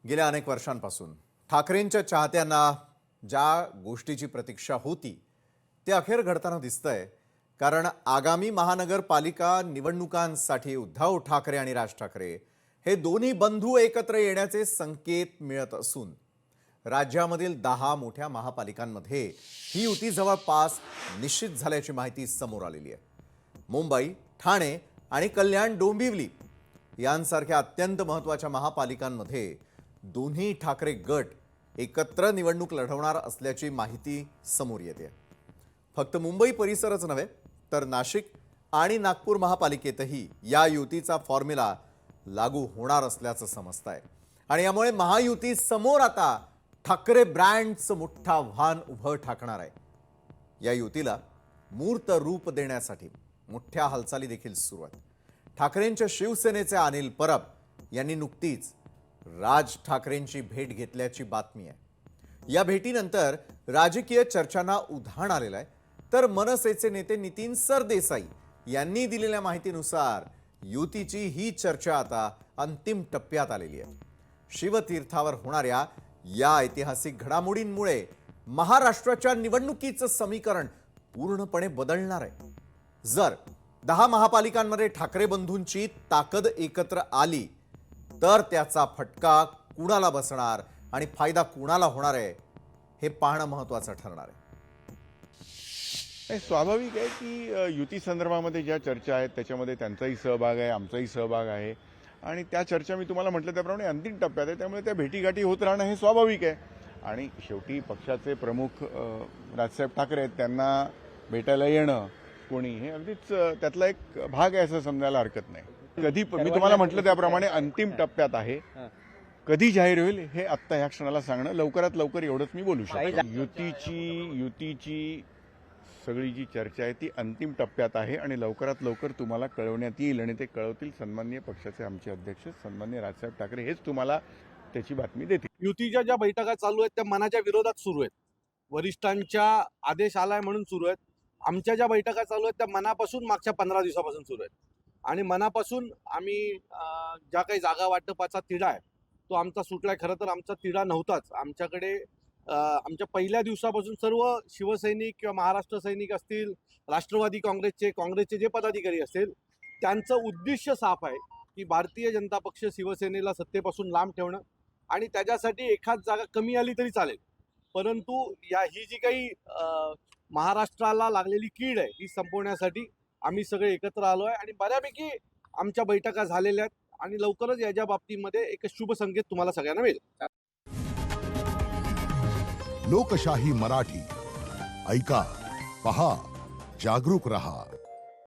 गेल्या अनेक वर्षांपासून ठाकरेंच्या चाहत्यांना ज्या गोष्टीची प्रतीक्षा होती ते अखेर घडताना दिसतंय। कारण आगामी महानगरपालिका निवडणुकांसाठी उद्धव ठाकरे आणि राज ठाकरे हे दोन्ही बंधू एकत्र येण्याचे संकेत मिळत असून राज्यामधील 10 मोठ्या महापालिकांमध्ये ही युती जवळपास निश्चित झाल्याची माहिती समोर आलेली आहे। मुंबई, ठाणे आणि कल्याण डोंबिवली यांसारख्या अत्यंत महत्त्वाच्या महापालिकांमध्ये दोन्ही ठाकरे गट एकत्र निवडणूक लढवणार असल्याची माहिती समोर येते। फक्त मुंबई परिसरच नव्हे तर नाशिक आणि नागपूर महापालिकेतही या युतीचा फॉर्म्युला लागू होणार असल्याचं समजतंय। आणि यामुळे महायुती समोर आता ठाकरे ब्रँडचं मोठं आव्हान उभं ठाकणार आहे। या युतीला मूर्त रूप देण्यासाठी मोठ्या हालचाली देखील सुरू आहेत। ठाकरेंच्या शिवसेनेचे अनिल परब यांनी नुकतीच राज ठाकरेंची भेट घेतल्याची बातमी आहे। या भेटीनंतर राजकीय चर्चांना उधाण आलेलं आहे। तर मनसेचे नेते नितीन सरदेसाई यांनी दिलेल्या माहितीनुसार युतीची ही चर्चा आता अंतिम टप्प्यात आलेली आहे। शिवतीर्थावर होणाऱ्या या ऐतिहासिक घडामोडींमुळे महाराष्ट्राच्या निवडणुकीचं समीकरण पूर्णपणे बदलणार आहे। जर 10 महापालिकांमध्ये ठाकरे बंधूंची ताकद एकत्र आली तर त्याचा फटका कुणाला बसणार आणि फायदा कुणाला होणार आहे हे पाहणं महत्त्वाचं ठरणार आहे। स्वाभाविक आहे की युती संदर्भामध्ये ज्या चर्चा आहेत त्याच्यामध्ये त्यांचाही सहभाग आहे, आमचाही सहभाग आहे आणि त्या चर्चा मी तुम्हाला म्हटलं त्याप्रमाणे अंतिम टप्प्यात आहे। त्यामुळे त्या भेटीगाठी होत राहणं हे स्वाभाविक आहे आणि शेवटी पक्षाचे प्रमुख राजसाहेब ठाकरे आहेत, त्यांना भेटायला येणं कोणी हे अगदीच त्यातला एक भाग आहे असं समजायला हरकत नाही। कधी मी तुम्हाला म्हटलं त्याप्रमाणे अंतिम टप्प्यात आहे। कधी जाहीर होईल हे आत्ता ह्या क्षणाला सांगणं लवकरात लवकर एवढंच मी बोलू शकतो। युतीची सगळी जी चर्चा आहे ती अंतिम टप्प्यात आहे आणि लवकरात लवकर तुम्हाला कळवण्यात येईल आणि ते कळवतील सन्माननीय पक्षाचे आमचे अध्यक्ष सन्माननीय राजसाहेब ठाकरे हेच तुम्हाला त्याची बातमी देतील। युतीच्या ज्या बैठका चालू आहेत त्या मनाच्या विरोधात सुरू आहेत। वरिष्ठांच्या आदेश आलाय म्हणून सुरू आहेत। आमच्या ज्या बैठका चालू आहेत त्या मनापासून मागच्या 15 दिवसापासून सुरू आहेत आणि मनापासून आम्ही ज्या काही जागा वाटपाचा तिढा आहे तो आमचा सुटलाय। खरं तर आमचा तिढा नव्हताच। आमच्याकडे आमच्या पहिल्या दिवसापासून सर्व शिवसैनिक किंवा महाराष्ट्र सैनिक असतील, राष्ट्रवादी काँग्रेसचे जे पदाधिकारी असतील त्यांचं उद्दिष्ट साफ आहे की भारतीय जनता पक्ष शिवसेनेला सत्तेपासून लांब ठेवणं आणि त्याच्यासाठी एखाद जागा कमी आली तरी चालेल, परंतु ही जी काही महाराष्ट्राला लागलेली कीड आहे ही संपवण्यासाठी आम्ही सगळे एकत्र आलो आहे आणि बऱ्यापैकी आमच्या बैठका झालेल्या आहेत आणि लवकरच याच्या बाबतीमध्ये एक शुभ संकेत तुम्हाला सगळ्यांना मिळेल। लोकशाही मराठी ऐका, पहा, जागरूक रहा।